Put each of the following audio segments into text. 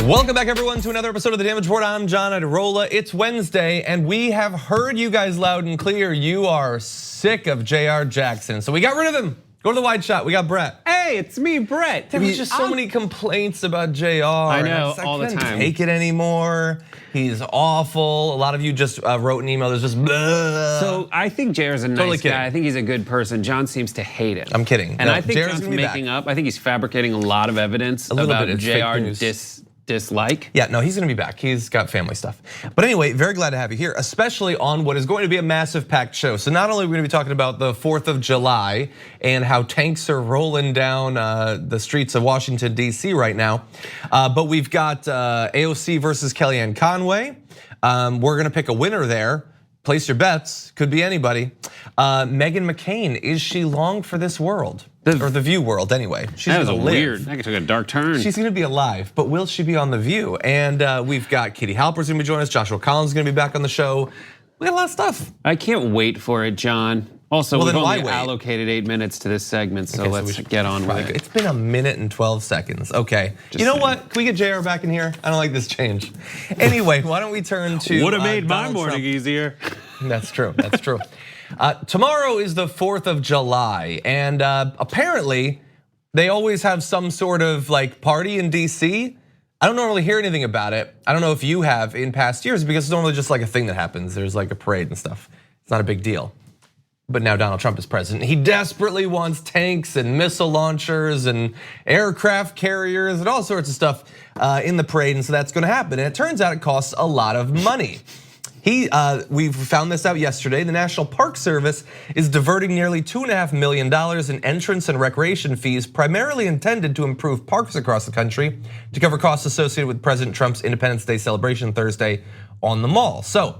Welcome back, everyone, to another episode of The Damage Report. I'm John Adirola. It's Wednesday, and we have heard you guys loud and clear. You are sick of J.R. Jackson, so we got rid of him. Go to the wide shot. We got Brett. Hey, it's me, Brett. There was just so many complaints about JR. I know, all the time. I couldn't take it anymore. He's awful. A lot of you just wrote an email that's just blah. So I think JR's a nice Totally kidding. guy. I think he's a good person. John seems to hate him. I'm kidding. And No, I think JR's John's gonna be making back. up. I think he's fabricating a lot of evidence A little about bit, it's fake JR news. dislike. Yeah, no, he's gonna be back. He's got family stuff. But anyway, very glad to have you here, especially on what is going to be a massive packed show. So not only are we gonna be talking about the 4th of July and how tanks are rolling down the streets of Washington, D.C. right now, but we've got AOC versus Kellyanne Conway. We're gonna pick a winner there. Place your bets, could be anybody. Meghan McCain, is she long for this world? Or the View world, anyway. That was weird. That took a dark turn. She's gonna be alive, but will she be on The View? And we've got Katie Halper's gonna be joining us. Joshua Collins is gonna be back on the show. We got a lot of stuff. I can't wait for it, John. Also, Well, we've then why only wait? allocated 8 minutes to this segment, so Okay, let's we should get on with probably it. go. It's been 1 minute and 12 seconds. Okay, you know saying. what? Can we get JR back in here? I don't like this change. Anyway, why don't we turn to Would have made my Donald morning Trump. easier. That's true, that's true. Tomorrow is the 4th of July, and apparently they always have some sort of like party in DC. I don't normally hear anything about it. I don't know if you have in past years, because it's normally just like a thing that happens. There's like a parade and stuff. It's not a big deal. But now Donald Trump is president. He desperately wants tanks and missile launchers and aircraft carriers and all sorts of stuff in the parade, and so that's gonna happen. And it turns out it costs a lot of money. We found this out yesterday. The National Park Service is diverting nearly $2.5 million in entrance and recreation fees, primarily intended to improve parks across the country, to cover costs associated with President Trump's Independence Day celebration Thursday on the mall. So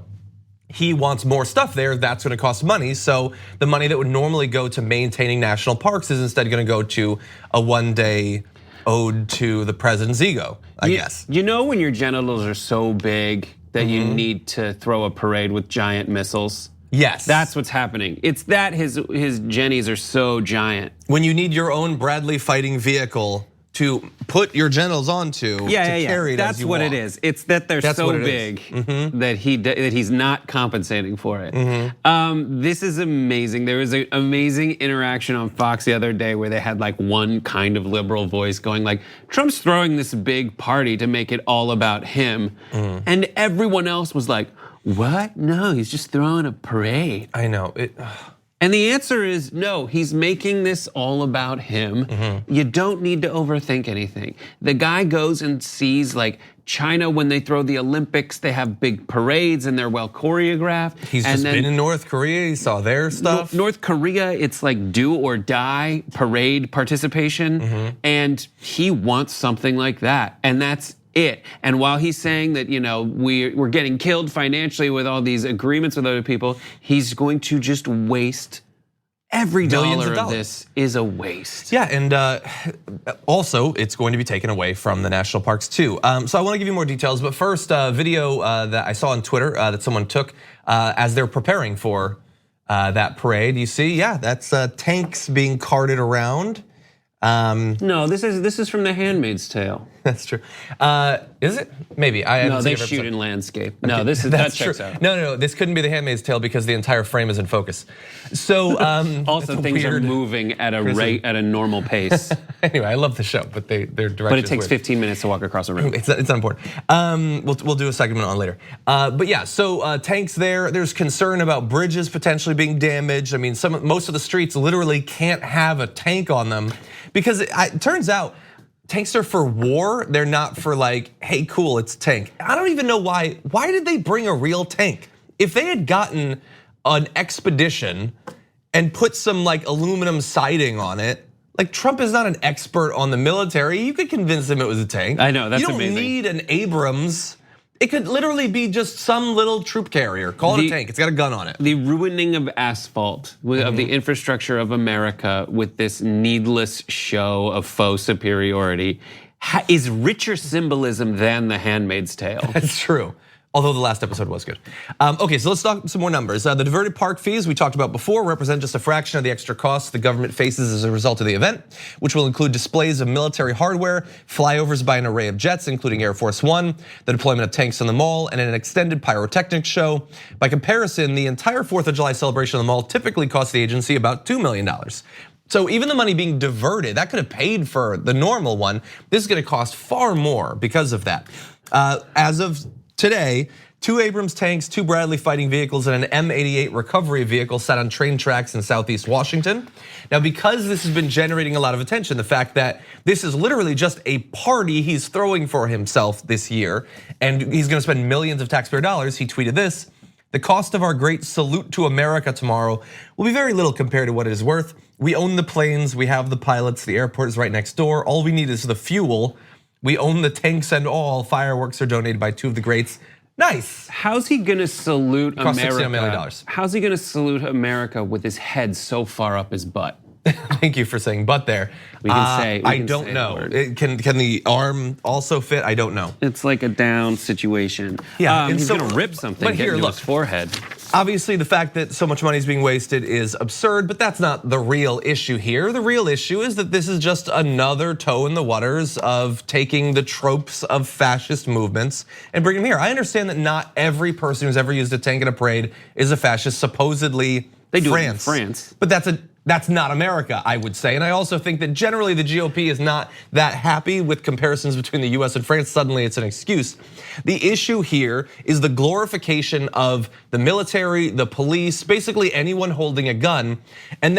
he wants more stuff there, that's gonna cost money. So the money that would normally go to maintaining national parks is instead gonna go to a one-day ode to the president's ego, I guess. You know when your genitals are so big that you need to throw a parade with giant missiles? Yes. That's what's happening. It's that his jennies are so giant. When you need your own Bradley fighting vehicle to put your genitals onto to carry it That's as you what walk. it is. It's that they're That's so what it big is. that he's not compensating for it. This is amazing. There was an amazing interaction on Fox the other day where they had like one kind of liberal voice going like, Trump's throwing this big party to make it all about him. And everyone else was like, what? No, he's just throwing a parade. I know. And the answer is no, he's making this all about him. You don't need to overthink anything. The guy goes and sees like China when they throw the Olympics, they have big parades and they're well choreographed. He's just been in North Korea, he saw their stuff. North Korea, it's like do or die parade participation. And he wants something like that, and that's it. And while he's saying that, we're getting killed financially with all these agreements with other people, he's going to just waste every dollar of this is a waste. Yeah, and also it's going to be taken away from the national parks too. So I want to give you more details, but first, video that I saw on Twitter that someone took as they're preparing for that parade. You see, yeah, that's tanks being carted around. No, this is from The Handmaid's Tale. That's true. Is it? Maybe. No, they shoot in landscape. No, that checks out. No, this couldn't be The Handmaid's Tale because the entire frame is in focus. So also things are moving at a rate at a normal pace. Anyway, I love the show, but their direction. But it takes 15 minutes to walk across a room. It's not important. We'll do a segment on later. But yeah, so tanks there. There's concern about bridges potentially being damaged. I mean, most of the streets literally can't have a tank on them because it turns out tanks are for war. They're not for like, hey, cool, it's a tank. I don't even know why. Why did they bring a real tank? If they had gotten an expedition and put some like aluminum siding on it, like Trump is not an expert on the military. You could convince him it was a tank. I know, that's amazing. You don't need an Abrams. It could literally be just some little troop carrier. Call it a tank, it's got a gun on it. The ruining of asphalt, of the infrastructure of America with this needless show of faux superiority is richer symbolism than The Handmaid's Tale. That's true. Although the last episode was good. Okay, so let's talk some more numbers. The diverted park fees we talked about before represent just a fraction of the extra costs the government faces as a result of the event, which will include displays of military hardware, flyovers by an array of jets, including Air Force One, the deployment of tanks on the mall, and an extended pyrotechnics show. By comparison, the entire 4th of July celebration on the mall typically costs the agency about $2 million. So even the money being diverted, that could have paid for the normal one. This is gonna cost far more because of that. As of today, 2 Abrams tanks, 2 Bradley fighting vehicles, and an M88 recovery vehicle sat on train tracks in Southeast Washington. Now, because this has been generating a lot of attention, the fact that this is literally just a party he's throwing for himself this year, and he's gonna spend millions of taxpayer dollars, he tweeted this: "The cost of our great salute to America tomorrow will be very little compared to what it is worth. We own the planes, we have the pilots, the airport is right next door. All we need is the fuel. We own the tanks and all. Fireworks are donated by 2 of the greats." Nice. How's he gonna salute Cost America? $60 million. How's he gonna salute America with his head so far up his butt? Thank you for saying "but" there. We can say. I don't know. Can the arm also fit? I don't know. It's like a down situation. Yeah, he's gonna rip something. But here, into look. his forehead. Obviously, the fact that so much money is being wasted is absurd, but that's not the real issue here. The real issue is that this is just another toe in the waters of taking the tropes of fascist movements and bringing them here. I understand that not every person who's ever used a tank in a parade is a fascist. Supposedly, they do France. It in France, but that's not America, I would say. And I also think that generally the GOP is not that happy with comparisons between the US and France. Suddenly it's an excuse. The issue here is the glorification of the military, the police, basically anyone holding a gun. And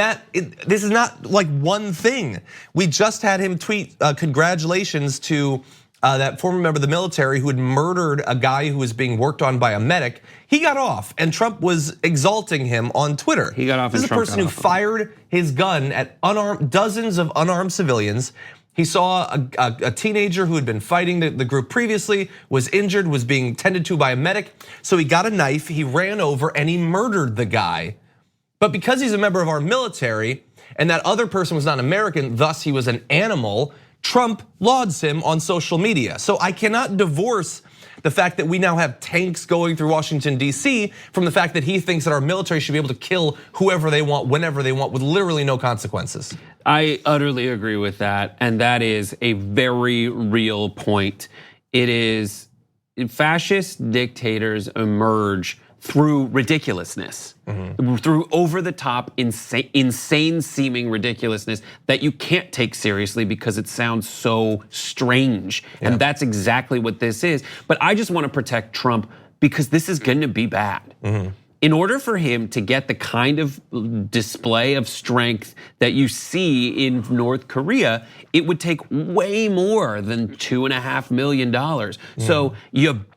this is not like one thing. We just had him tweet congratulations to that former member of the military who had murdered a guy who was being worked on by a medic. He got off, and Trump was exalting him on Twitter. He got off. This is a person who fired his gun at dozens of unarmed civilians. He saw a teenager who had been fighting the group previously, was injured, was being tended to by a medic. So he got a knife, he ran over, and he murdered the guy. But because he's a member of our military, and that other person was not American, thus he was an animal, Trump lauds him on social media. So I cannot divorce the fact that we now have tanks going through Washington, D.C. from the fact that he thinks that our military should be able to kill whoever they want, whenever they want, with literally no consequences. I utterly agree with that, and that is a very real point. It is fascist dictators emerge through ridiculousness, through over-the-top, insane seeming ridiculousness that you can't take seriously because it sounds so strange. Yeah. And that's exactly what this is. But I just want to protect Trump because this is going to be bad. In order for him to get the kind of display of strength that you see in North Korea, it would take way more than $2.5 million. So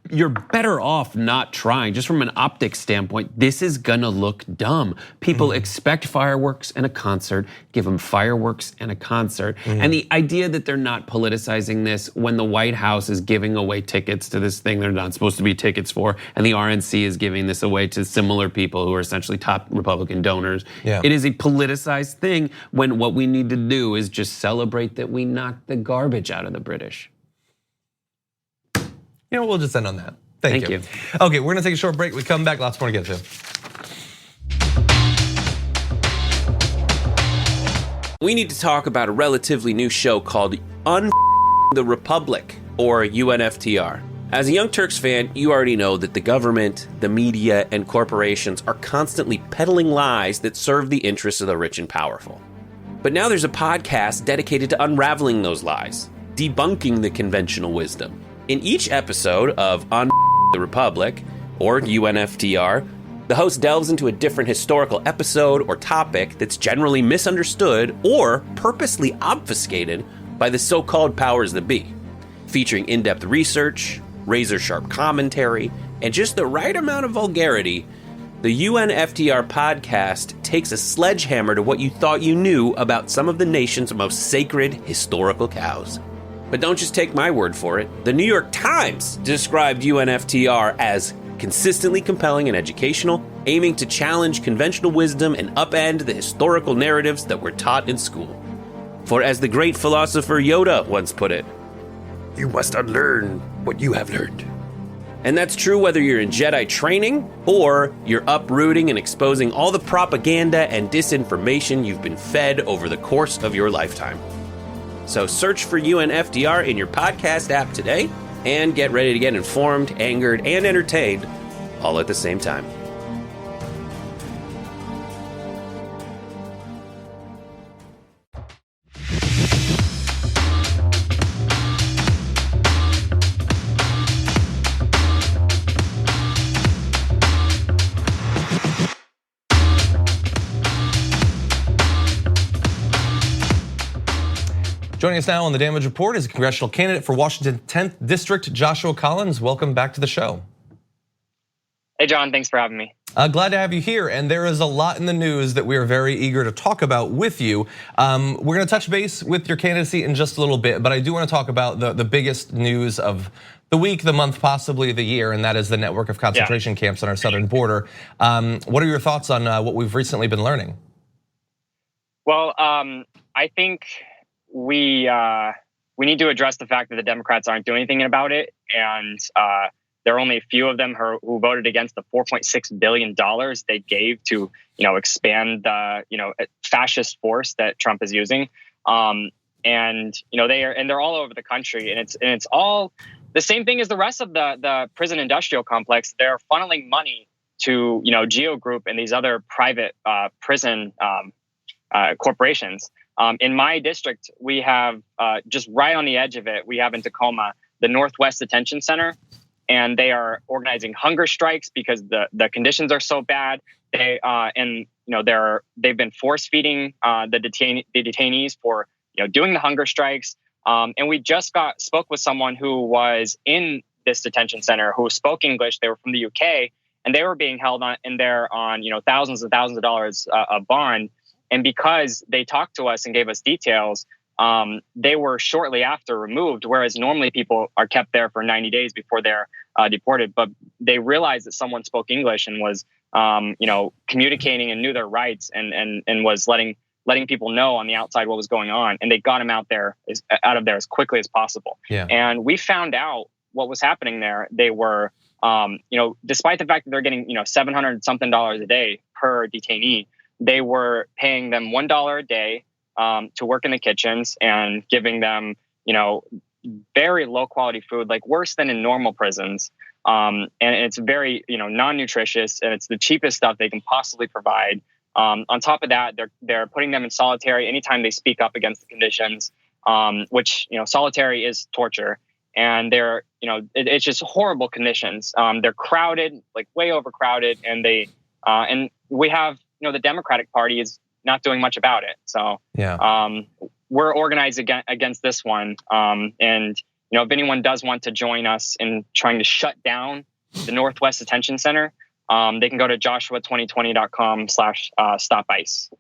you're better off not trying. Just from an optics standpoint, this is gonna look dumb. People expect fireworks and a concert, give them fireworks and a concert. And the idea that they're not politicizing this when the White House is giving away tickets to this thing they're not supposed to be tickets for, and the RNC is giving this away to similar people who are essentially top Republican donors. Yeah. It is a politicized thing when what we need to do is just celebrate that we knocked the garbage out of the British. You know, we'll just end on that. Thank you. Okay, we're gonna take a short break. We come back, lots more to get to. We need to talk about a relatively new show called the Republic, or UNFTR. As a Young Turks fan, you already know that the government, the media, and corporations are constantly peddling lies that serve the interests of the rich and powerful. But now there's a podcast dedicated to unraveling those lies, debunking the conventional wisdom. In each episode of the Republic, or UNFTR, the host delves into a different historical episode or topic that's generally misunderstood or purposely obfuscated by the so-called powers that be, featuring in-depth research, razor-sharp commentary, and just the right amount of vulgarity. The UNFTR podcast takes a sledgehammer to what you thought you knew about some of the nation's most sacred historical cows. But don't just take my word for it. The New York Times described UNFTR as consistently compelling and educational, aiming to challenge conventional wisdom and upend the historical narratives that were taught in school. For as the great philosopher Yoda once put it, "You must unlearn what you have learned." And that's true whether you're in Jedi training or you're uprooting and exposing all the propaganda and disinformation you've been fed over the course of your lifetime. So search for UNFDR in your podcast app today and get ready to get informed, angered, and entertained all at the same time. Joining us now on the Damage Report is a congressional candidate for Washington 10th District, Joshua Collins. Welcome back to the show. Hey, John, thanks for having me. Glad to have you here, and there is a lot in the news that we are very eager to talk about with you. We're gonna touch base with your candidacy in just a little bit, but I do wanna talk about the biggest news of the week, the month, possibly the year, and that is the network of concentration camps on our southern border. What are your thoughts on what we've recently been learning? Well, I think we need to address the fact that the Democrats aren't doing anything about it, and there are only a few of them who voted against the $4.6 billion they gave to expand the fascist force that Trump is using, and they're all over the country, and it's all the same thing as the rest of the prison industrial complex. They're funneling money to Geo Group and these other private prison corporations. In my district, we have just right on the edge of it, we have in Tacoma, the Northwest Detention Center, and they are organizing hunger strikes because the conditions are so bad. They've been force feeding the detainees for doing the hunger strikes. And we just spoke with someone who was in this detention center who spoke English. They were from the UK, and they were being held in there on thousands and thousands of dollars a bond. And because they talked to us and gave us details, they were shortly after removed, whereas normally people are kept there for 90 days before they're deported. But they realized that someone spoke English and was, communicating and knew their rights and was letting people know on the outside what was going on. And they got him out of there as quickly as possible. Yeah. And we found out what was happening there. They were, despite the fact that they're getting, $700 something a day per detainee, they were paying them $1 a day to work in the kitchens and giving them, very low quality food, like worse than in normal prisons. And it's very, non-nutritious, and it's the cheapest stuff they can possibly provide. On top of that, they're putting them in solitary anytime they speak up against the conditions, which, solitary is torture. And it's just horrible conditions. They're crowded, like way overcrowded, and and we have, the Democratic Party is not doing much about it. So we're organized against this one. And if anyone does want to join us in trying to shut down the Northwest Detention Center, they can go to joshua2020.com/stopice.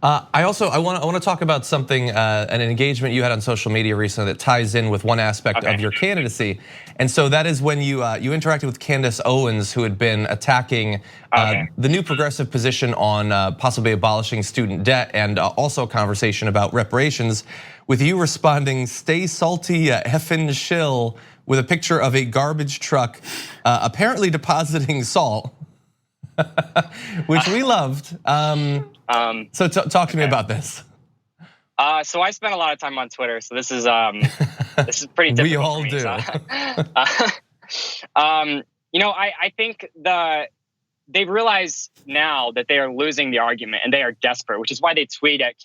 I want to talk about something, an engagement you had on social media recently that ties in with one aspect of your candidacy, and so that is when you interacted with Candace Owens, who had been attacking the new progressive position on possibly abolishing student debt, and also a conversation about reparations, with you responding, "Stay salty, ya effing shill," with a picture of a garbage truck apparently depositing salt, which we loved. So talk to me about this. So I spent a lot of time on Twitter, so this is pretty typical. We all for me, do. So. I think they've realized now that they are losing the argument, and they are desperate, which is why they tweet at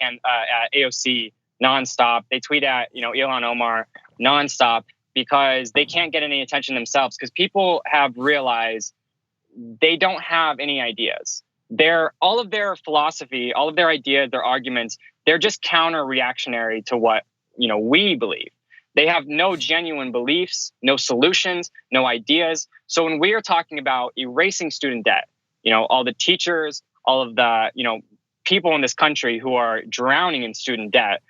AOC nonstop. They tweet at Ilhan Omar nonstop, because they can't get any attention themselves, because people have realized they don't have any ideas. All of their philosophy, all of their ideas, their arguments, they're just counter-reactionary to what we believe. They have no genuine beliefs, no solutions, no ideas. So when we are talking about erasing student debt, all the teachers, all of the people in this country who are drowning in student debt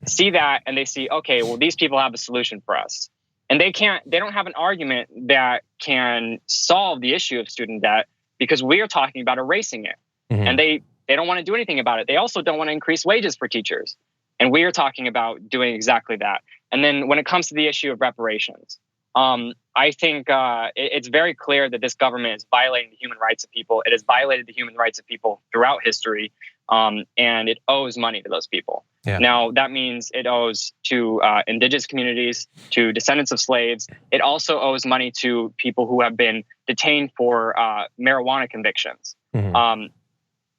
see that and they see, okay, well, these people have a solution for us. And they don't have an argument that can solve the issue of student debt, because we are talking about erasing it. Mm-hmm. And they don't want to do anything about it. They also don't want to increase wages for teachers. And we are talking about doing exactly that. And then when it comes to the issue of reparations, I think it's very clear that this government is violating the human rights of people. It has violated the human rights of people throughout history, and it owes money to those people. Yeah. Now, that means it owes to indigenous communities, to descendants of slaves. It also owes money to people who have been detained for marijuana convictions. Mm-hmm.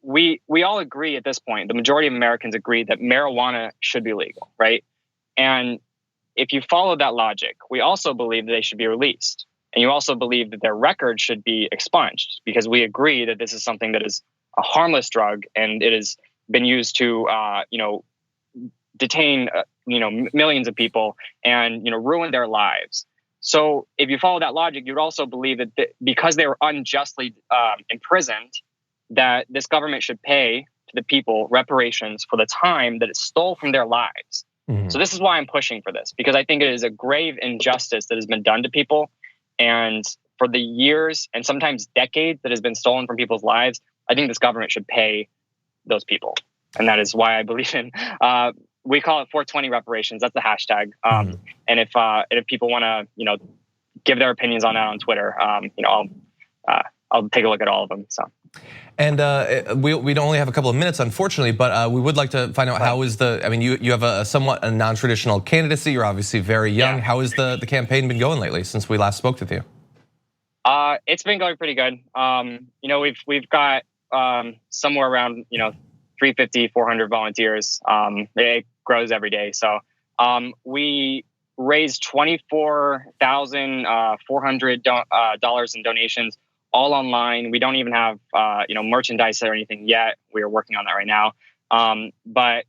We all agree at this point, the majority of Americans agree that marijuana should be legal, right? And if you follow that logic, we also believe that they should be released. And you also believe that their record should be expunged, because we agree that this is something that is a harmless drug and it has been used to, detain, millions of people and, ruin their lives. So if you follow that logic, you'd also believe that because they were unjustly imprisoned, that this government should pay to the people reparations for the time that it stole from their lives. Mm-hmm. So this is why I'm pushing for this, because I think it is a grave injustice that has been done to people. And for the years and sometimes decades that has been stolen from people's lives, I think this government should pay those people. And that is why I believe in, we call it 420 reparations. That's the hashtag. And if people want to, give their opinions on that on Twitter, I'll take a look at all of them. So. And we don't only have a couple of minutes, unfortunately, but we would like to find out how is you have a somewhat a non-traditional candidacy. You're obviously very young. Yeah. How has the campaign been going lately since we last spoke with you? It's been going pretty good. We've got somewhere around 350, 400 volunteers. It grows every day. So we raised $24,400 in donations, all online. We don't even have merchandise or anything yet. We are working on that right now. But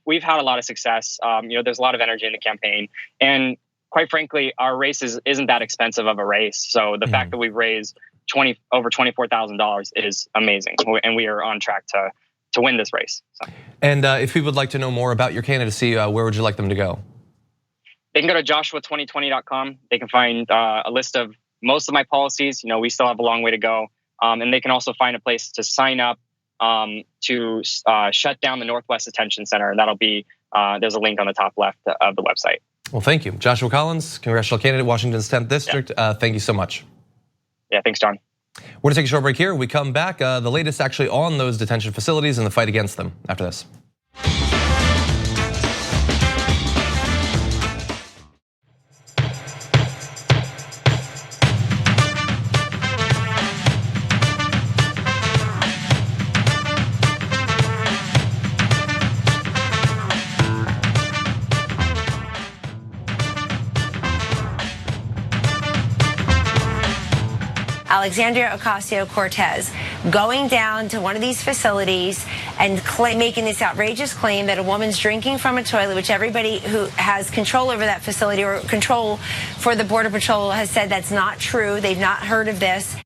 we've had a lot of success. There's a lot of energy in the campaign, and quite frankly, our race isn't that expensive of a race. So the fact that we've raised over $24,000 is amazing, and we are on track to win this race. So. And if people would like to know more about your candidacy, where would you like them to go? They can go to joshua2020.com. They can find a list of most of my policies. We still have a long way to go. And they can also find a place to sign up to shut down the Northwest Detention Center. And that'll be, there's a link on the top left of the website. Well, thank you. Joshua Collins, Congressional Candidate, Washington's 10th District. Yeah. Thank you so much. Yeah, thanks, John. We're gonna take a short break here. We come back, the latest actually on those detention facilities and the fight against them after this. Alexandria Ocasio-Cortez going down to one of these facilities and making this outrageous claim that a woman's drinking from a toilet, which everybody who has control over that facility or control for the Border Patrol has said that's not true. They've not heard of this.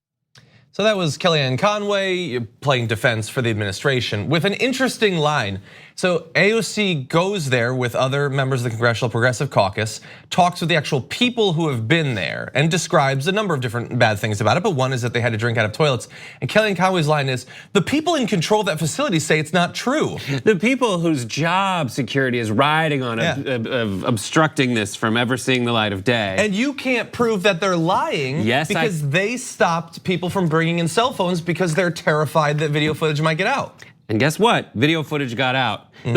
So that was Kellyanne Conway playing defense for the administration with an interesting line. So AOC goes there with other members of the Congressional Progressive Caucus, talks with the actual people who have been there, and describes a number of different bad things about it, but one is that they had to drink out of toilets. And Kellyanne Conway's line is, the people in control of that facility say it's not true. The people whose job security is riding on of obstructing this from ever seeing the light of day. And you can't prove that they're lying because they stopped people from bringing in cell phones because they're terrified that video footage might get out. And guess what? Video footage got out. Mm-hmm.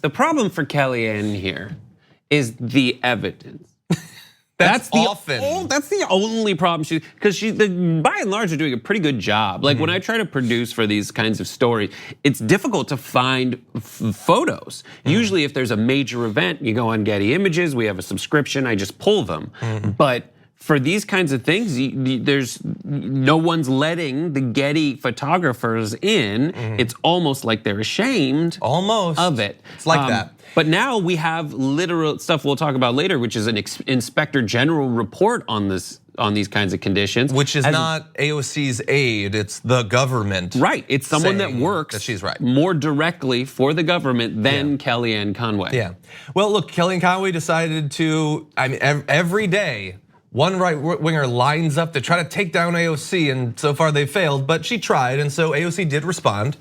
The problem for Kellyanne here is the evidence. That's the only problem because by and large are doing a pretty good job. Like when I try to produce for these kinds of stories, it's difficult to find photos. Usually if there's a major event, you go on Getty Images, we have a subscription, I just pull them. But for these kinds of things, there's no one's letting the Getty photographers in. It's almost like they're ashamed of it. It's like that. But now we have literal stuff we'll talk about later, which is an inspector general report on these kinds of conditions. Which is not AOC's aide, it's the government. Right, it's someone that works she's right. more directly for the government than Kellyanne Conway. Yeah, well look, Kellyanne Conway decided to, every day, one right-winger lines up to try to take down AOC, and so far they failed, but she tried, and so AOC did respond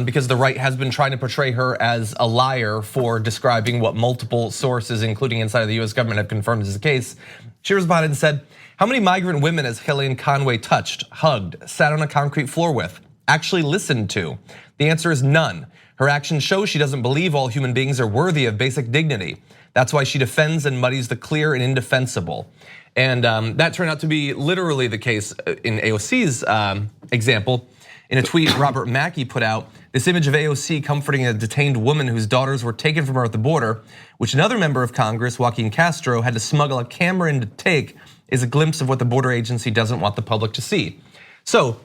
because the right has been trying to portray her as a liar for describing what multiple sources, including inside of the US government, have confirmed is the case. She responded and said, how many migrant women has Kellyanne Conway touched, hugged, sat on a concrete floor with, actually listened to? The answer is none. Her actions show she doesn't believe all human beings are worthy of basic dignity. That's why she defends and muddies the clear and indefensible. And that turned out to be literally the case in AOC's example. In a tweet Robert Mackey put out, this image of AOC comforting a detained woman whose daughters were taken from her at the border, which another member of Congress, Joaquin Castro, had to smuggle a camera in to take, is a glimpse of what the border agency doesn't want the public to see. So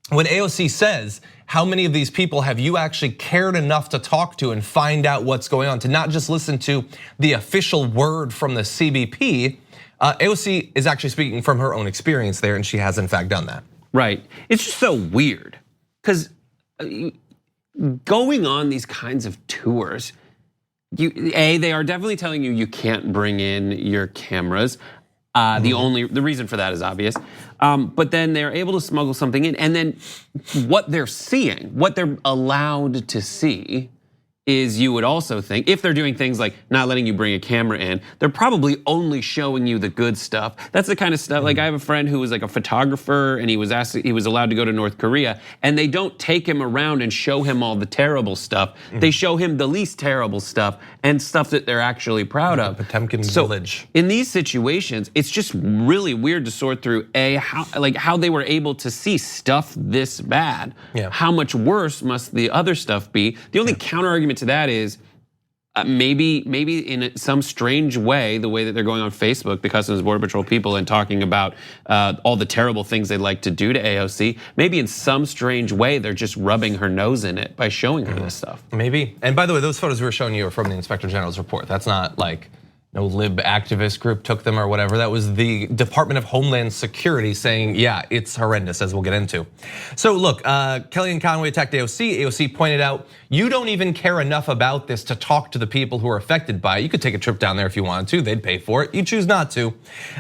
when AOC says, how many of these people have you actually cared enough to talk to and find out what's going on, to not just listen to the official word from the CBP, AOC is actually speaking from her own experience there, and she has in fact done that. Right, it's just so weird, because going on these kinds of tours, they are definitely telling you can't bring in your cameras. The reason for that is obvious, but then they're able to smuggle something in, and then what they're seeing, what they're allowed to see, is you would also think, if they're doing things like not letting you bring a camera in, they're probably only showing you the good stuff. That's the kind of stuff, like I have a friend who was like a photographer and he was allowed to go to North Korea, and they don't take him around and show him all the terrible stuff. They show him the least terrible stuff and stuff that they're actually proud of. Potemkin Village. In these situations, it's just really weird to sort through how they were able to see stuff this bad. Yeah. How much worse must the other stuff be? The only counter argument to that is maybe in some strange way, the way that they're going on Facebook, the Customs and Border Patrol people, and talking about all the terrible things they'd like to do to AOC, maybe in some strange way they're just rubbing her nose in it by showing her this stuff. Maybe. And by the way, those photos we were showing you are from the Inspector General's report. That's not like no lib activist group took them or whatever. That was the Department of Homeland Security saying, yeah, it's horrendous, as we'll get into. So look, Kellyanne Conway attacked AOC. AOC pointed out, you don't even care enough about this to talk to the people who are affected by it. You could take a trip down there if you wanted to. They'd pay for it. You choose not to.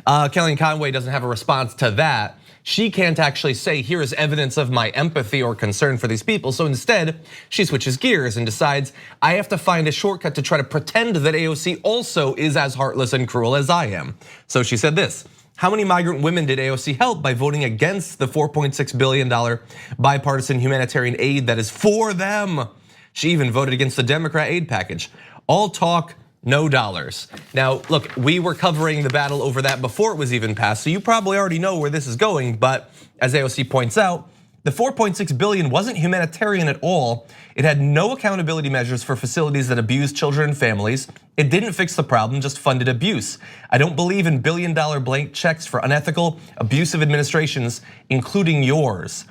Kellyanne Conway doesn't have a response to that. She can't actually say, here is evidence of my empathy or concern for these people. So instead, she switches gears and decides, I have to find a shortcut to try to pretend that AOC also is as heartless and cruel as I am. So she said this, how many migrant women did AOC help by voting against the $4.6 billion bipartisan humanitarian aid that is for them? She even voted against the Democrat aid package. All talk, no dollars. Now, look, we were covering the battle over that before it was even passed, so you probably already know where this is going, but as AOC points out, the $4.6 billion wasn't humanitarian at all. It had no accountability measures for facilities that abuse children and families. It didn't fix the problem, just funded abuse. I don't believe in billion-dollar blank checks for unethical, abusive administrations, including yours.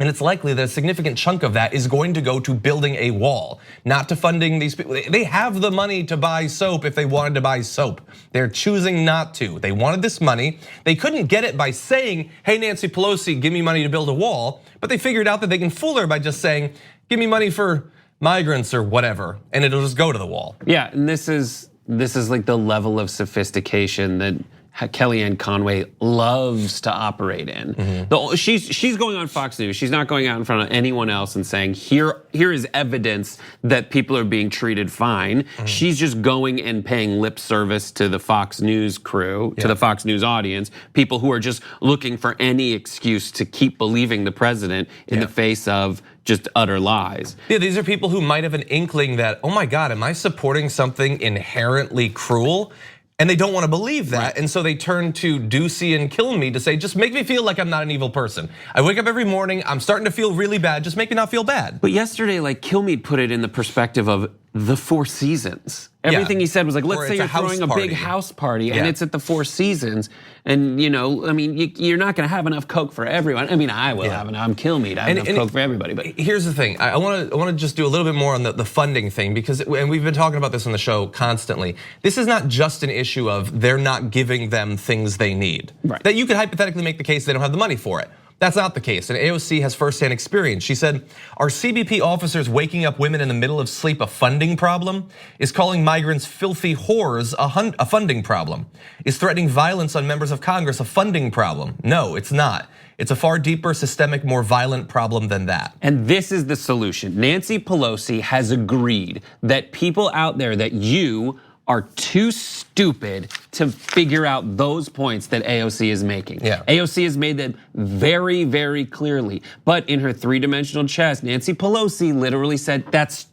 And it's likely that a significant chunk of that is going to go to building a wall, not to funding these people. They have the money to buy soap if they wanted to buy soap. They're choosing not to. They wanted this money. They couldn't get it by saying, hey, Nancy Pelosi, give me money to build a wall. But they figured out that they can fool her by just saying, give me money for migrants or whatever, and it'll just go to the wall. Yeah, and this is like the level of sophistication that Kellyanne Conway loves to operate in. She's going on Fox News. She's not going out in front of anyone else and saying, here is evidence that people are being treated fine. She's just going and paying lip service to the Fox News crew, to the Fox News audience, people who are just looking for any excuse to keep believing the president in the face of just utter lies. Yeah, these are people who might have an inkling that, oh my God, am I supporting something inherently cruel? And they don't want to believe that, and so they turn to Ducey and Kilmeade to say, just make me feel like I'm not an evil person. I wake up every morning, I'm starting to feel really bad, just make me not feel bad. But yesterday, like Kilmeade put it in the perspective of the Four Seasons. Everything he said was like, let's say you're throwing a big house party and it's at the Four Seasons. And I mean, you're not gonna have enough Coke for everyone. I mean, I will have enough, I'm Kilmeade, I have enough Coke for everybody. But here's the thing, I wanna just do a little bit more on the funding thing, because, and we've been talking about this on the show constantly. This is not just an issue of they're not giving them things they need. That you could hypothetically make the case they don't have the money for it. That's not the case, and AOC has firsthand experience. She said, "Are CBP officers waking up women in the middle of sleep a funding problem? Is calling migrants filthy whores a funding problem? Is threatening violence on members of Congress a funding problem? No, it's not. It's a far deeper, systemic, more violent problem than that." And this is the solution. Nancy Pelosi has agreed that people out there, that you are too stupid to figure out those points that AOC is making. Yeah. AOC has made that very, very clearly. But in her three-dimensional chess, Nancy Pelosi literally said, that's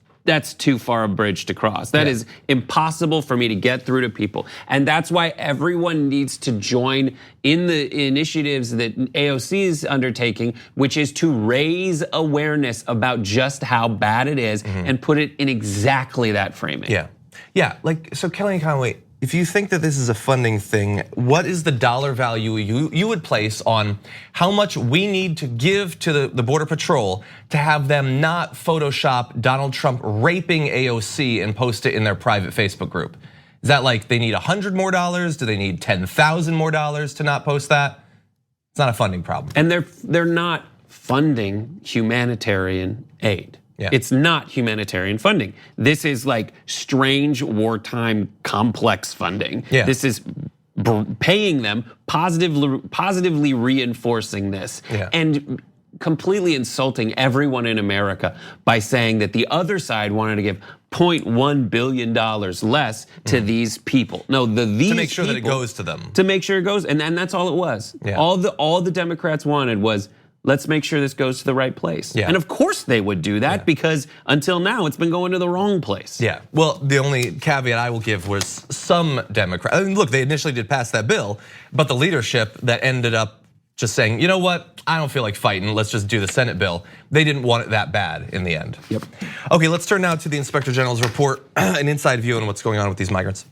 too far a bridge to cross. That is impossible for me to get through to people. And that's why everyone needs to join in the initiatives that AOC is undertaking, which is to raise awareness about just how bad it is and put it in exactly that framing. Yeah, like, so Kellyanne Conway, if you think that this is a funding thing, what is the dollar value you would place on how much we need to give to the Border Patrol to have them not Photoshop Donald Trump raping AOC and post it in their private Facebook group? Is that like they need $100 more? Do they need $10,000 more to not post that? It's not a funding problem. And they're not funding humanitarian aid. Yeah. It's not humanitarian funding. This is like strange wartime complex funding. Yeah. This is paying them, positively reinforcing this, and completely insulting everyone in America by saying that the other side wanted to give $0.1 billion less to these people. No, these to make sure that it people- goes to them. To make sure it goes, and that's all it was. Yeah. All the Democrats wanted was, let's make sure this goes to the right place. Yeah. And of course they would do that because until now it's been going to the wrong place. Yeah, well, the only caveat I will give was some Democrats, I mean, look, they initially did pass that bill, but the leadership that ended up just saying, you know what, I don't feel like fighting, let's just do the Senate bill. They didn't want it that bad in the end. Yep. Okay, let's turn now to the Inspector General's report, an inside view on what's going on with these migrants.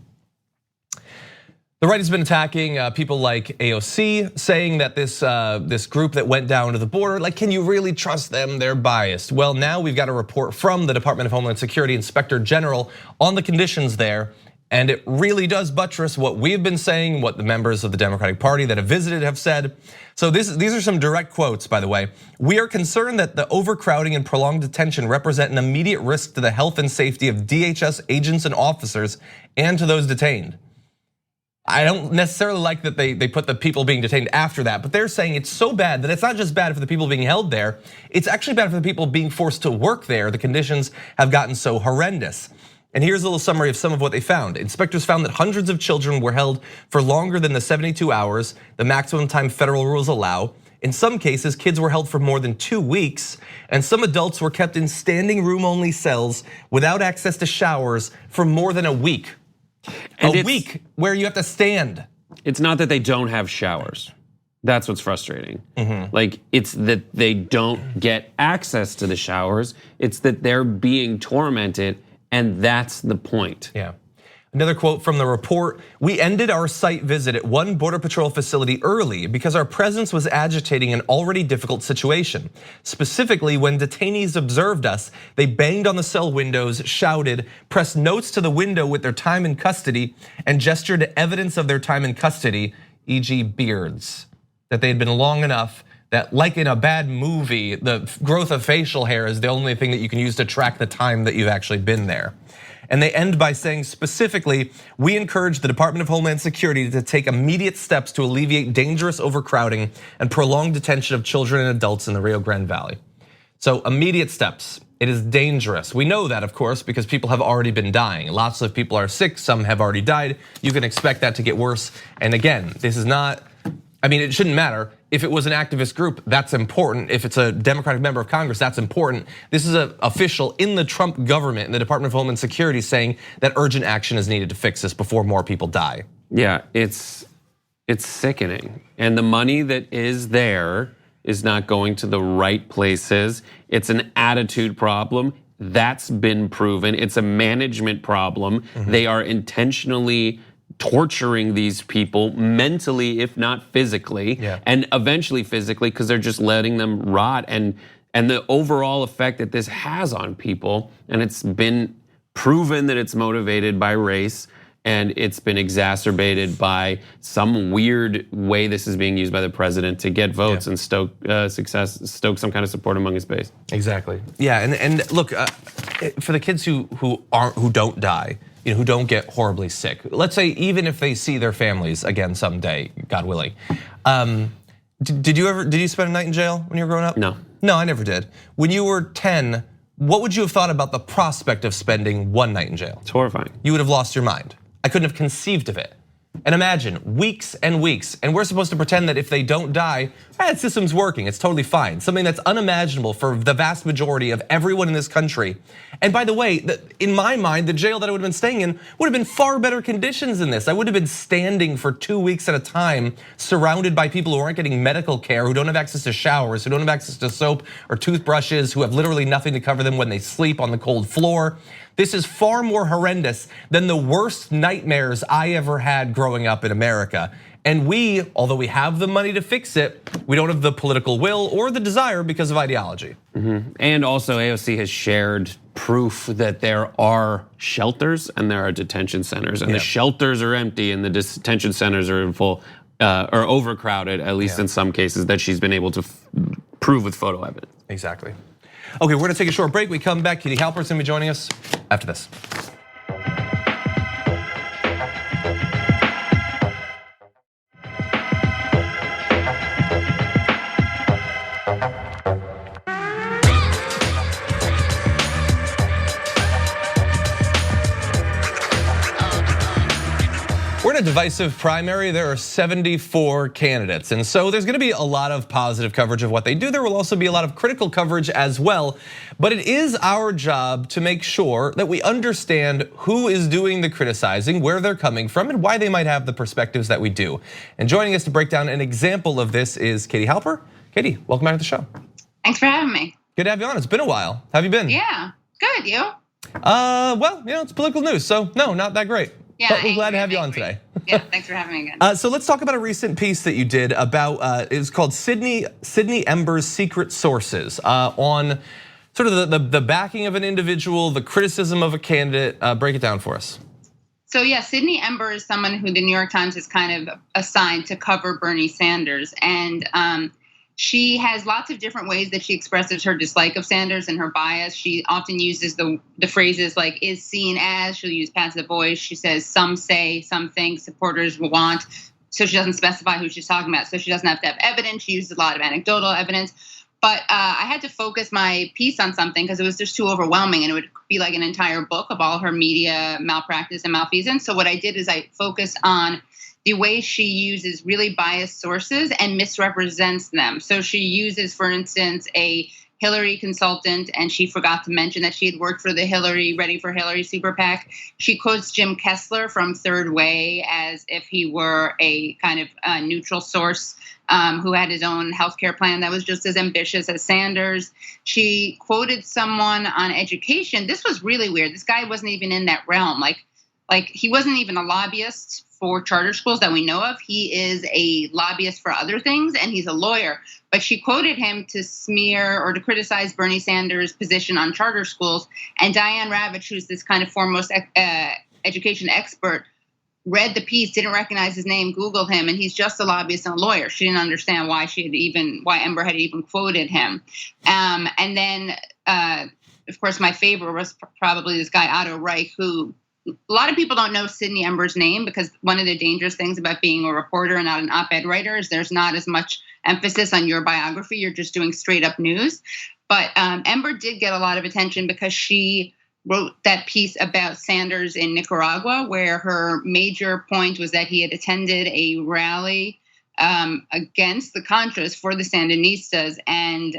The right has been attacking people like AOC, saying that this group that went down to the border, like, can you really trust them? They're biased. Well, now we've got a report from the Department of Homeland Security Inspector General on the conditions there, and it really does buttress what we've been saying, what the members of the Democratic Party that have visited have said. So these are some direct quotes, by the way. "We are concerned that the overcrowding and prolonged detention represent an immediate risk to the health and safety of DHS agents and officers and to those detained." I don't necessarily like that they put the people being detained after that, but they're saying it's so bad that it's not just bad for the people being held there, it's actually bad for the people being forced to work there. The conditions have gotten so horrendous. And here's a little summary of some of what they found. Inspectors found that hundreds of children were held for longer than the 72 hours, the maximum time federal rules allow. In some cases, kids were held for more than 2 weeks, and some adults were kept in standing room only cells without access to showers for more than a week. And a week where you have to stand. It's not that they don't have showers. That's what's frustrating. Like, it's that they don't get access to the showers. It's that they're being tormented, and that's the point. Yeah. Another quote from the report: "We ended our site visit at one Border Patrol facility early because our presence was agitating an already difficult situation. Specifically, when detainees observed us, they banged on the cell windows, shouted, pressed notes to the window with their time in custody, and gestured to evidence of their time in custody, e.g. beards. That they had been long enough that, like in a bad movie, the growth of facial hair is the only thing that you can use to track the time that you've actually been there." And they end by saying specifically, "We encourage the Department of Homeland Security to take immediate steps to alleviate dangerous overcrowding and prolonged detention of children and adults in the Rio Grande Valley." So immediate steps. It is dangerous. We know that, of course, because people have already been dying. Lots of people are sick, some have already died. You can expect that to get worse. And again, this is not, I mean, it shouldn't matter. If it was an activist group, that's important. If it's a Democratic member of Congress, that's important. This is an official in the Trump government, in the Department of Homeland Security, saying that urgent action is needed to fix this before more people die. Yeah, it's sickening. And the money that is there is not going to the right places. It's an attitude problem. That's been proven. It's a management problem. They are intentionally torturing these people mentally, if not physically, and eventually physically, because they're just letting them rot. And the overall effect that this has on people, and it's been proven that it's motivated by race, and it's been exacerbated by some weird way this is being used by the president to get votes and stoke some kind of support among his base. Exactly. Yeah, and look, for the kids who don't die, who don't get horribly sick. Let's say even if they see their families again someday, God willing. Did you spend a night in jail when you were growing up? No. No, I never did. When you were 10, what would you have thought about the prospect of spending one night in jail? It's horrifying. You would have lost your mind. I couldn't have conceived of it. And imagine weeks and weeks, and we're supposed to pretend that if they don't die, the system's working, it's totally fine. Something that's unimaginable for the vast majority of everyone in this country. And by the way, in my mind, the jail that I would have been staying in would have been far better conditions than this. I would have been standing for 2 weeks at a time, surrounded by people who aren't getting medical care, who don't have access to showers, who don't have access to soap or toothbrushes, who have literally nothing to cover them when they sleep on the cold floor. This is far more horrendous than the worst nightmares I ever had growing up in America. And we, although we have the money to fix it, we don't have the political will or the desire because of ideology. And also AOC has shared proof that there are shelters and there are detention centers, and the shelters are empty and the detention centers are full or overcrowded, at least in some cases, that she's been able to prove with photo evidence. Exactly. Okay, we're gonna take a short break. We come back. Katie Halper's gonna be joining us after this. We're in a divisive primary. There are 74 candidates. And so there's gonna be a lot of positive coverage of what they do. There will also be a lot of critical coverage as well. But it is our job to make sure that we understand who is doing the criticizing, where they're coming from, and why they might have the perspectives that we do. And joining us to break down an example of this is Katie Halper. Katie, welcome back to the show. Thanks for having me. Good to have you on. It's been a while. How have you been? Yeah, good, you? Well, it's political news, so no, not that great. Yeah, but we're glad to have you on today. Yeah, thanks for having me again. So let's talk about a recent piece that you did about, it's called Sydney Ember's Secret Sources on sort of the backing of an individual, the criticism of a candidate. Break it down for us. So yeah, Sydney Ember is someone who the New York Times has kind of assigned to cover Bernie Sanders. And she has lots of different ways that she expresses her dislike of Sanders and her bias. She often uses the phrases like is seen as, she'll use passive voice. She says some say, some think, supporters will want. So she doesn't specify who she's talking about. So she doesn't have to have evidence. She uses a lot of anecdotal evidence. But I had to focus my piece on something because it was just too overwhelming and it would be like an entire book of all her media malpractice and malfeasance. So what I did is I focused on the way she uses really biased sources and misrepresents them. So she uses, for instance, a Hillary consultant, and she forgot to mention that she had worked for the Ready for Hillary super PAC. She quotes Jim Kessler from Third Way as if he were a kind of neutral source who had his own healthcare plan that was just as ambitious as Sanders. She quoted someone on education. This was really weird. This guy wasn't even in that realm. Like he wasn't even a lobbyist for charter schools that we know of. He is a lobbyist for other things, and he's a lawyer. But she quoted him to smear or to criticize Bernie Sanders' position on charter schools. And Diane Ravitch, who's this kind of foremost education expert, read the piece, didn't recognize his name, Googled him, and he's just a lobbyist and a lawyer. She didn't understand why Ember had even quoted him. And then, of course, my favorite was probably this guy, Otto Reich, who a lot of people don't know Sydney Ember's name because one of the dangerous things about being a reporter and not an op-ed writer is there's not as much emphasis on your biography. You're just doing straight up news. But Ember did get a lot of attention because she wrote that piece about Sanders in Nicaragua, where her major point was that he had attended a rally against the Contras for the Sandinistas. And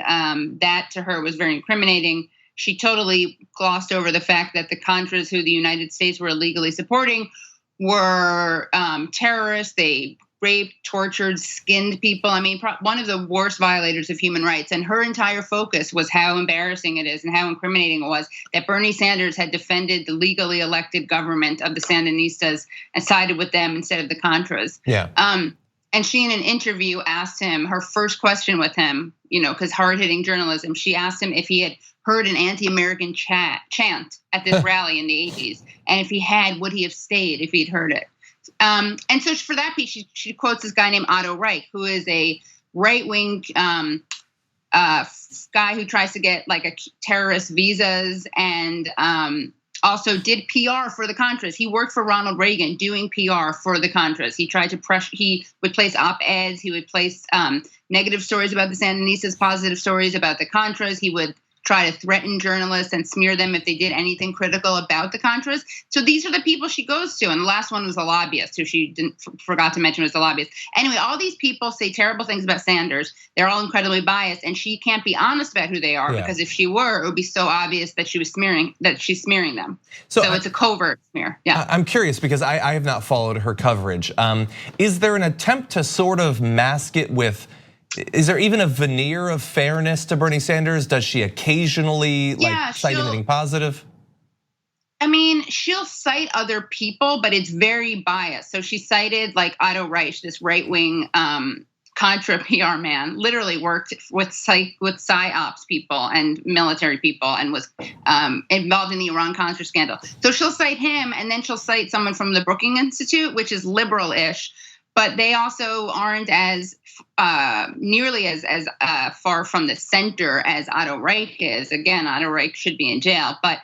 that to her was very incriminating. She totally glossed over the fact that the Contras, who the United States were illegally supporting, were terrorists. They raped, tortured, skinned people. I mean, one of the worst violators of human rights. And her entire focus was how embarrassing it is and how incriminating it was that Bernie Sanders had defended the legally elected government of the Sandinistas and sided with them instead of the Contras. Yeah. And she, in an interview, asked him, her first question with him, because hard-hitting journalism, she asked him if he had heard an anti-American chant at this rally in the 80s. And if he had, would he have stayed if he'd heard it? And so for that piece, she quotes this guy named Otto Reich, who is a right-wing guy who tries to get like a terrorist visas and also did PR for the Contras. He worked for Ronald Reagan doing PR for the Contras. He tried to he would place op-eds. He would place negative stories about the Sandinistas, positive stories about the Contras. He would try to threaten journalists and smear them if they did anything critical about the Contras. So these are the people she goes to. And the last one was a lobbyist, who she forgot to mention was a lobbyist. Anyway, all these people say terrible things about Sanders. They're all incredibly biased, and she can't be honest about who they are, because if she were, it would be so obvious that she's smearing them. So it's a covert smear. Yeah. I'm curious because I have not followed her coverage. Is there an attempt to sort of mask it with? Is there even a veneer of fairness to Bernie Sanders? Does she occasionally cite anything positive? I mean, she'll cite other people, but it's very biased. So she cited like Otto Reich, this right-wing Contra PR man, literally worked with PSYOPs people and military people and was involved in the Iran-Contra scandal. So she'll cite him, and then she'll cite someone from the Brookings Institute, which is liberal-ish, but they also aren't as nearly as far from the center as Otto Reich is. Again, Otto Reich should be in jail, but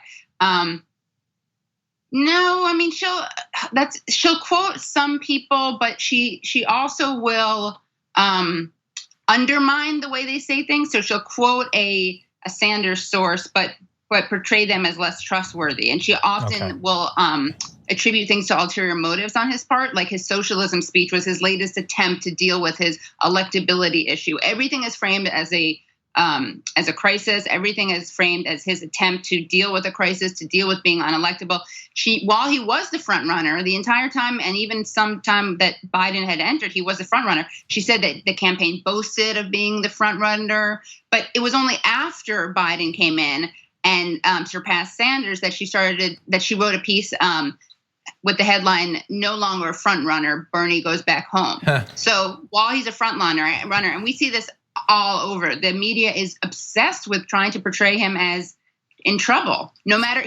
no, I mean she'll quote some people, but she also will undermine the way they say things. So she'll quote a Sanders source, but portray them as less trustworthy, and she often will attribute things to ulterior motives on his part, like his socialism speech was his latest attempt to deal with his electability issue. Everything is framed as a crisis. Everything is framed as his attempt to deal with a crisis, to deal with being unelectable. While he was the front runner the entire time, and even some time that Biden had entered, he was the front runner. She said that the campaign boasted of being the front runner, but it was only after Biden came in and surpassed Sanders that she wrote a piece with the headline, "No longer a front runner, Bernie goes back home." So while he's a front runner, and we see this all over, the media is obsessed with trying to portray him as in trouble. No matter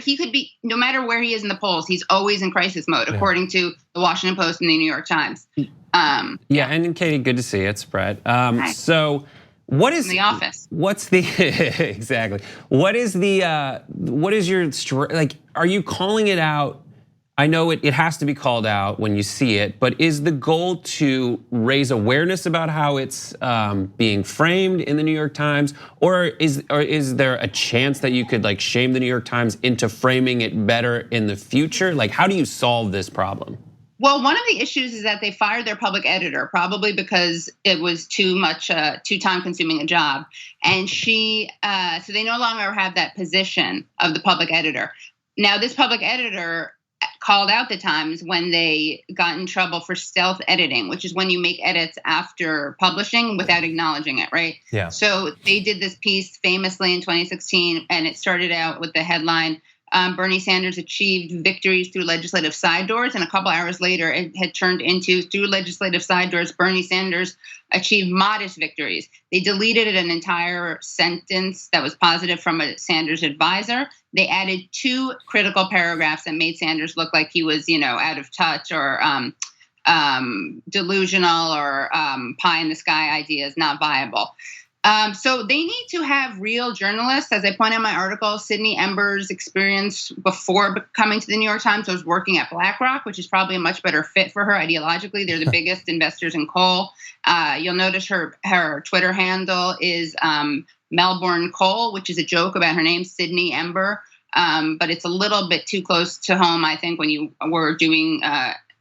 where he is in the polls, he's always in crisis mode, according to the Washington Post and the New York Times. And Katie, good to see you. It's Brett. So what is in the office? What's the exactly? What is your like? Are you calling it out? I know it has to be called out when you see it, but is the goal to raise awareness about how it's being framed in the New York Times, or is there a chance that you could like shame the New York Times into framing it better in the future? Like, how do you solve this problem? Well, one of the issues is that they fired their public editor, probably because it was too time-consuming a job, and so they no longer have that position of the public editor. Now, this public editor called out the Times when they got in trouble for stealth editing, which is when you make edits after publishing without acknowledging it, right? Yeah. So they did this piece famously in 2016, and it started out with the headline, Bernie Sanders achieved victories through legislative side doors, and a couple hours later it had turned into, through legislative side doors, Bernie Sanders achieved modest victories. They deleted an entire sentence that was positive from a Sanders advisor. They added 2 critical paragraphs that made Sanders look like he was, out of touch or delusional, or pie in the sky ideas not viable. So they need to have real journalists. As I point out in my article, Sydney Ember's experience before coming to the New York Times was working at BlackRock, which is probably a much better fit for her ideologically. They're the biggest investors in coal. You'll notice her Twitter handle is Melbourne Coal, which is a joke about her name, Sydney Ember. But it's a little bit too close to home, I think, when you were doing,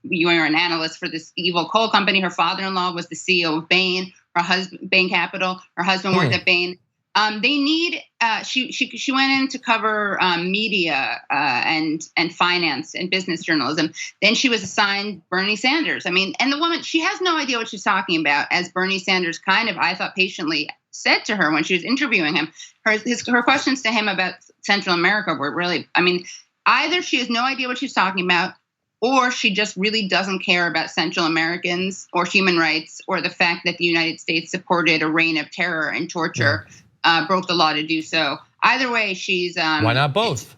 you were an analyst for this evil coal company. Her father-in-law was the CEO of Bain. Her husband, Bain Capital. Her husband worked at Bain. They need. She went in to cover media and finance and business journalism. Then she was assigned Bernie Sanders. I mean, and the woman, she has no idea what she's talking about. As Bernie Sanders kind of, I thought, patiently said to her when she was interviewing him, her questions to him about Central America were really, I mean, either she has no idea what she's talking about, or she just really doesn't care about Central Americans or human rights, or the fact that the United States supported a reign of terror and torture, broke the law to do so. Either way, she's why not both?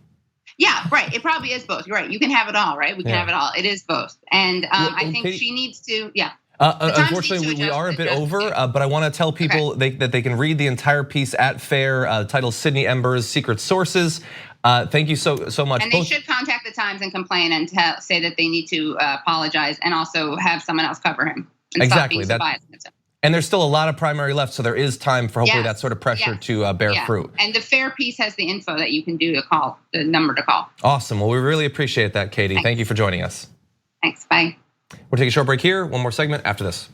Yeah, right. It probably is both. You're right. You can have it all, right? We can have it all. It is both. And I think she needs to, Unfortunately, we are a bit over, but I want to tell people that they can read the entire piece at FAIR, titled Sydney Embers Secret Sources. Thank you so much. And they should contact the Times and complain and say that they need to apologize, and also have someone else cover him. And exactly. Stop being so biased. And there's still a lot of primary left, so there is time for hopefully that sort of pressure to bear fruit. And the FAIR piece has the info that you can do to call, the number to call. Awesome. Well, we really appreciate that, Katie. Thanks. Thank you for joining us. Thanks. Bye. We'll take a short break here. One more segment after this.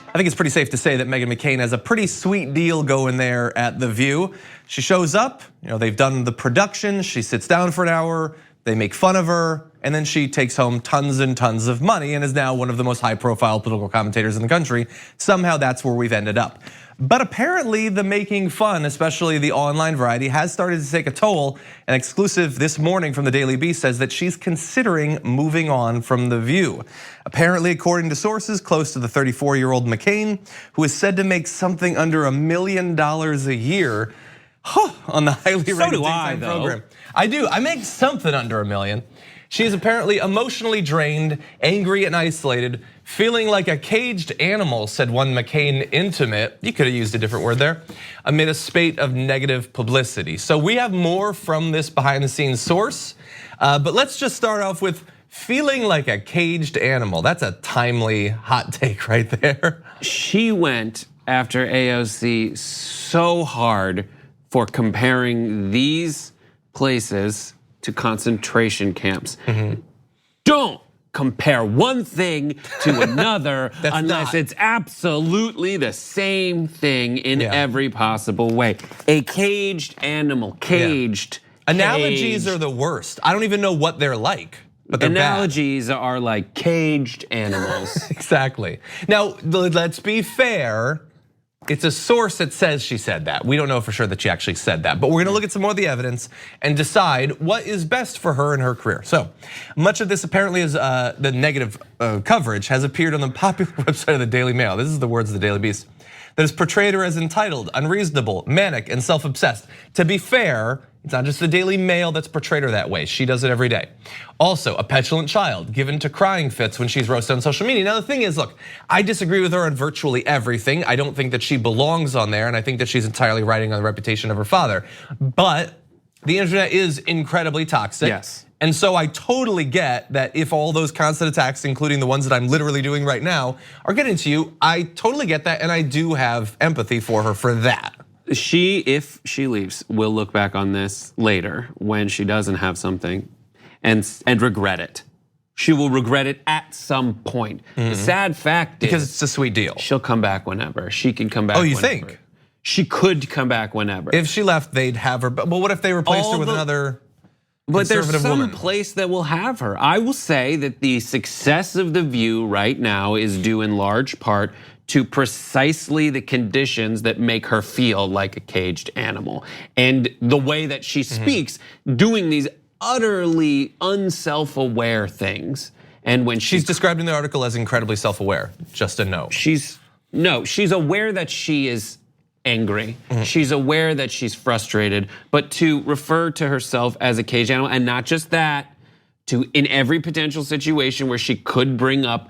I think it's pretty safe to say that Meghan McCain has a pretty sweet deal going there at The View. She shows up, they've done the production, she sits down for an hour, they make fun of her, and then she takes home tons and tons of money and is now one of the most high-profile political commentators in the country. Somehow that's where we've ended up. But apparently the making fun, especially the online variety, has started to take a toll. An exclusive this morning from the Daily Beast says that she's considering moving on from The View. Apparently, according to sources close to the 34-year-old McCain, who is said to make something under $1 million a year on the highly rated daytime program. I do, I make something under $1 million. She is apparently emotionally drained, angry and isolated, feeling like a caged animal, said one McCain intimate, you could have used a different word there, amid a spate of negative publicity. So we have more from this behind the scenes source, but let's just start off with feeling like a caged animal. That's a timely hot take right there. She went after AOC so hard for comparing these places to concentration camps. Don't compare one thing to another unless it's absolutely the same thing in every possible way. A caged animal, caged. Analogies are the worst. I don't even know what they're like, but they're analogies are like caged animals. Exactly. Now, let's be fair. It's a source that says she said that. We don't know for sure that she actually said that, but we're gonna look at some more of the evidence and decide what is best for her and her career. So much of this apparently is the negative coverage has appeared on the popular website of the Daily Mail. This is the words of the Daily Beast. That has portrayed her as entitled, unreasonable, manic, and self-obsessed. To be fair, it's not just the Daily Mail that's portrayed her that way. She does it every day. Also, a petulant child, given to crying fits when she's roasted on social media. Now the thing is, look, I disagree with her on virtually everything. I don't think that she belongs on there, and I think that she's entirely riding on the reputation of her father. But the internet is incredibly toxic. Yes. And so I totally get that if all those constant attacks, including the ones that I'm literally doing right now, are getting to you, I totally get that, and I do have empathy for her for that. She, if she leaves, will look back on this later when she doesn't have something and regret it. She will regret it at some point. The sad fact is, because it's a sweet deal. She'll come back whenever. She can come back. Oh, you whenever. think? She could come back whenever. If she left, they'd have her. But what if they replaced her with another conservative woman? But there's some place that will have her. I will say that the success of The View right now is due in large part to precisely the conditions that make her feel like a caged animal. And the way that she speaks, doing these utterly unself-aware things. And when she's described in the article as incredibly self-aware, just a note. She's aware that she is angry. She's aware that she's frustrated, but to refer to herself as a caged animal, and not just that, to in every potential situation where she could bring up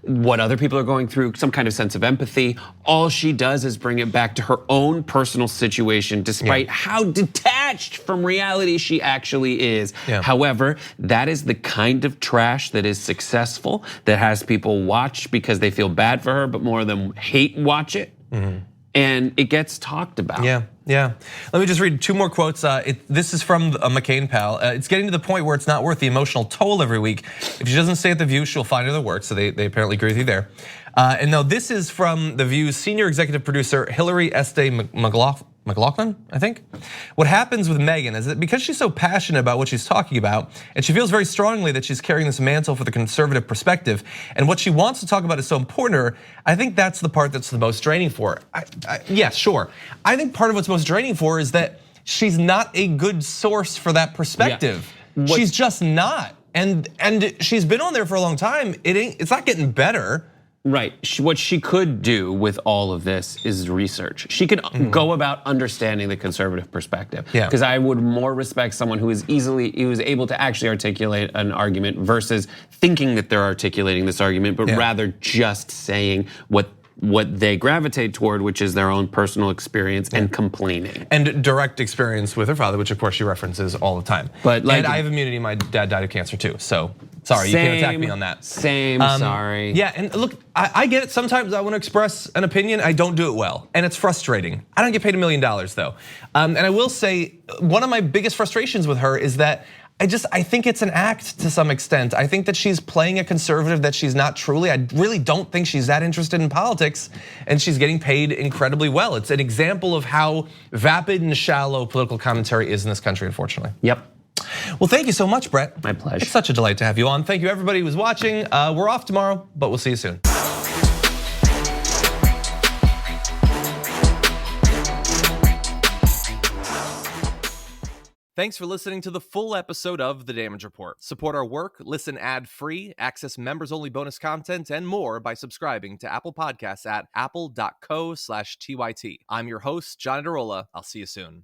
what other people are going through, some kind of sense of empathy. All she does is bring it back to her own personal situation, despite how detached from reality she actually is. However, that is the kind of trash that is successful, that has people watch because they feel bad for her, but more of them hate watch it. And it gets talked about. Yeah. Let me just read two more quotes. This is from a McCain pal. It's getting to the point where it's not worth the emotional toll every week. If she doesn't stay at The View, she'll find other work. So they apparently agree with you there. And now this is from The View's senior executive producer, Hillary Estee McLaughlin, I think. What happens with Meghan is that because she's so passionate about what she's talking about, and she feels very strongly that she's carrying this mantle for the conservative perspective, and what she wants to talk about is so important to her, I think that's the part that's the most draining for her. Yes, sure. I think part of what's most draining for her is that she's not a good source for that perspective. Yeah. She's just not. And she's been on there for a long time. It's not getting better. Right. What she could do with all of this is research. She could go about understanding the conservative perspective. Yeah. Because I would more respect someone who is able to actually articulate an argument versus thinking that they're articulating this argument, but rather just saying what they gravitate toward, which is their own personal experience and complaining. And direct experience with her father, which of course she references all the time. But and I have immunity, my dad died of cancer too, so sorry, you can't attack me on that. Sorry. Yeah, and look, I get it, sometimes I wanna express an opinion, I don't do it well, and it's frustrating. I don't get paid $1 million though. And I will say, one of my biggest frustrations with her is that I think it's an act to some extent. I think that she's playing a conservative that she's not truly. I really don't think she's that interested in politics, and she's getting paid incredibly well. It's an example of how vapid and shallow political commentary is in this country, unfortunately. Yep. Well, thank you so much, Brett. My pleasure. It's such a delight to have you on. Thank you everybody who's watching. We're off tomorrow, but we'll see you soon. Thanks for listening to the full episode of The Damage Report. Support our work, listen ad-free, access members-only bonus content, and more by subscribing to Apple Podcasts at apple.co/TYT. I'm your host, John Aderola. I'll see you soon.